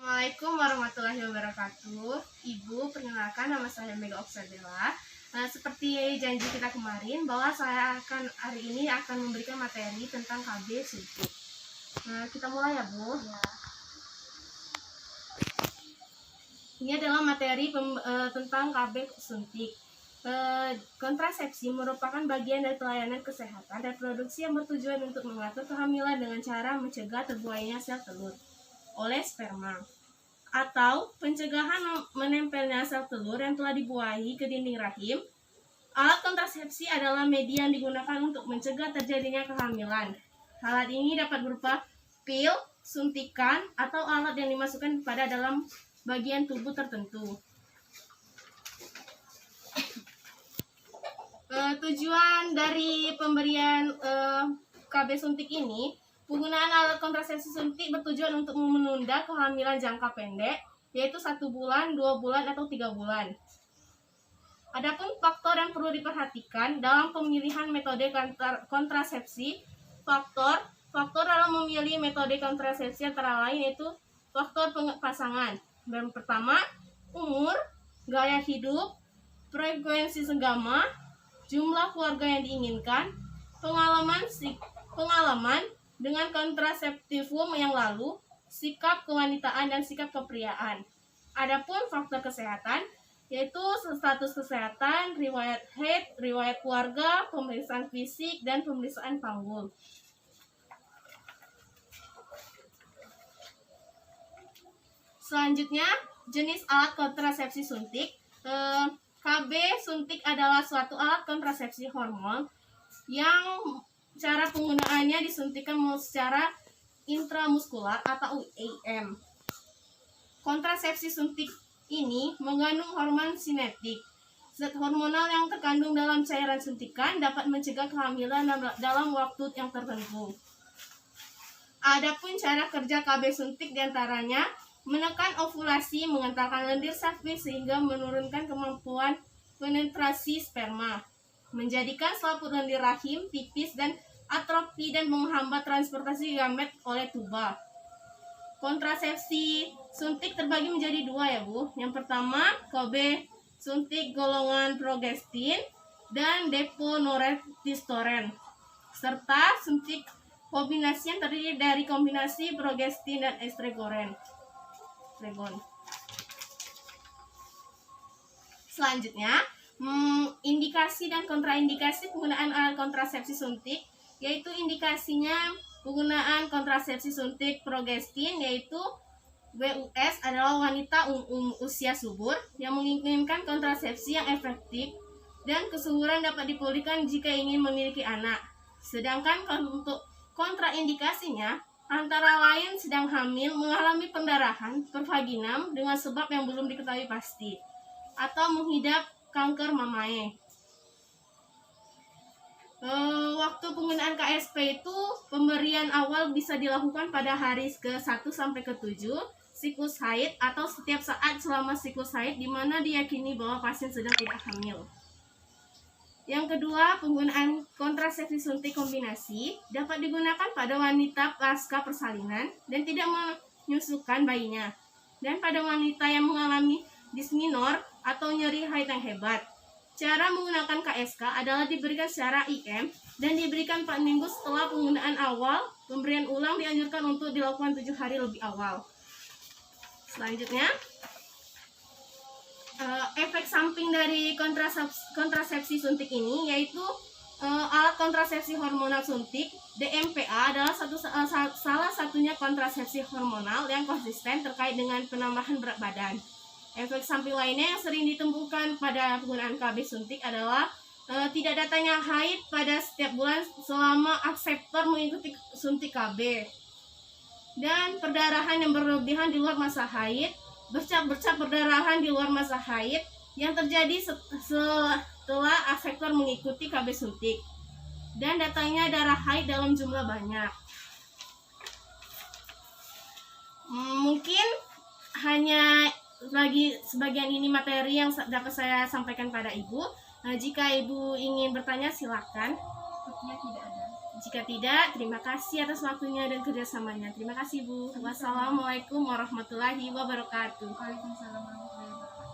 Assalamualaikum warahmatullahi wabarakatuh. Ibu, perkenalkan nama saya Mega Oksadela. Seperti janji kita kemarin bahwa saya hari ini akan memberikan materi tentang KB suntik. Kita mulai ya, Bu. Ya. Ini adalah materi tentang KB suntik. Kontrasepsi merupakan bagian dari pelayanan kesehatan dan produksi yang bertujuan untuk mengatur kehamilan dengan cara mencegah terbuainya sel telur oleh sperma, atau pencegahan menempelnya sel telur yang telah dibuahi ke dinding rahim. Alat kontrasepsi adalah media yang digunakan untuk mencegah terjadinya kehamilan. Alat ini dapat berupa pil, suntikan, atau alat yang dimasukkan pada dalam bagian tubuh tertentu. Tujuan dari pemberian KB suntik ini, penggunaan alat kontrasepsi suntik bertujuan untuk menunda kehamilan jangka pendek, yaitu 1 bulan, 2 bulan, atau 3 bulan. Adapun faktor yang perlu diperhatikan dalam pemilihan metode kontrasepsi, faktor dalam memilih metode kontrasepsi antara lain yaitu faktor pasangan. Yang pertama, umur, gaya hidup, frekuensi senggama, jumlah keluarga yang diinginkan, pengalaman dengan kontraseptifum yang lalu, sikap kewanitaan dan sikap kepriaan. Adapun faktor kesehatan yaitu status kesehatan, riwayat haid, riwayat keluarga, pemeriksaan fisik, dan pemeriksaan panggul. Selanjutnya, jenis alat kontrasepsi suntik. KB suntik adalah suatu alat kontrasepsi hormon yang cara penggunaannya disuntikkan secara intramuskular atau IM. Kontrasepsi suntik ini mengandung hormon sinetik. Zat hormonal yang terkandung dalam cairan suntikan dapat mencegah kehamilan dalam waktu yang tertentu. Adapun cara kerja KB suntik diantaranya menekan ovulasi, mengentalkan lendir cervix sehingga menurunkan kemampuan penetrasi sperma, menjadikan selaput lendir rahim tipis dan atrofi dan menghambat transportasi gamet oleh tuba. Kontrasepsi suntik terbagi menjadi 2 ya, Bu. Yang pertama, KB suntik golongan progestin dan depo-norepinephrine, serta suntik kombinasi yang terdiri dari kombinasi progestin dan estregon. Selanjutnya, indikasi dan kontraindikasi penggunaan alat kontrasepsi suntik, yaitu indikasinya penggunaan kontrasepsi suntik progestin yaitu WUS adalah wanita usia subur yang menginginkan kontrasepsi yang efektif dan kesuburan dapat dipulihkan jika ingin memiliki anak. Sedangkan untuk kontraindikasinya antara lain sedang hamil, mengalami pendarahan pervaginam dengan sebab yang belum diketahui pasti, atau mengidap kanker mamae. Waktu penggunaan KSP itu pemberian awal bisa dilakukan pada hari ke-1 sampai ke-7 siklus haid atau setiap saat selama siklus haid di mana diyakini bahwa pasien sedang tidak hamil. Yang kedua, penggunaan kontrasepsi suntik kombinasi dapat digunakan pada wanita pasca persalinan dan tidak menyusukan bayinya, dan pada wanita yang mengalami disminor atau nyeri haid yang hebat. Cara menggunakan KSK adalah diberikan secara IM dan diberikan 4 minggu setelah penggunaan awal. Pemberian ulang dianjurkan untuk dilakukan 7 hari lebih awal. Selanjutnya, efek samping dari kontrasepsi suntik ini yaitu alat kontrasepsi hormonal suntik DMPA adalah salah satunya kontrasepsi hormonal yang konsisten terkait dengan penambahan berat badan. Efek samping lainnya yang sering ditemukan pada penggunaan KB suntik adalah tidak datangnya haid pada setiap bulan selama akseptor mengikuti suntik KB, dan perdarahan yang berlebihan di luar masa haid, bercak-bercak perdarahan di luar masa haid yang terjadi setelah akseptor mengikuti KB suntik, dan datangnya darah haid dalam jumlah banyak. Mungkin hanya lagi sebagian ini materi yang dapat saya sampaikan pada Ibu. Jika Ibu ingin bertanya silakan. Sepertinya tidak ada. Jika tidak, terima kasih atas waktunya dan kerjasamanya. Terima kasih Bu. Wassalamualaikum warahmatullahi wabarakatuh. Waalaikumsalam warahmatullahi wabarakatuh.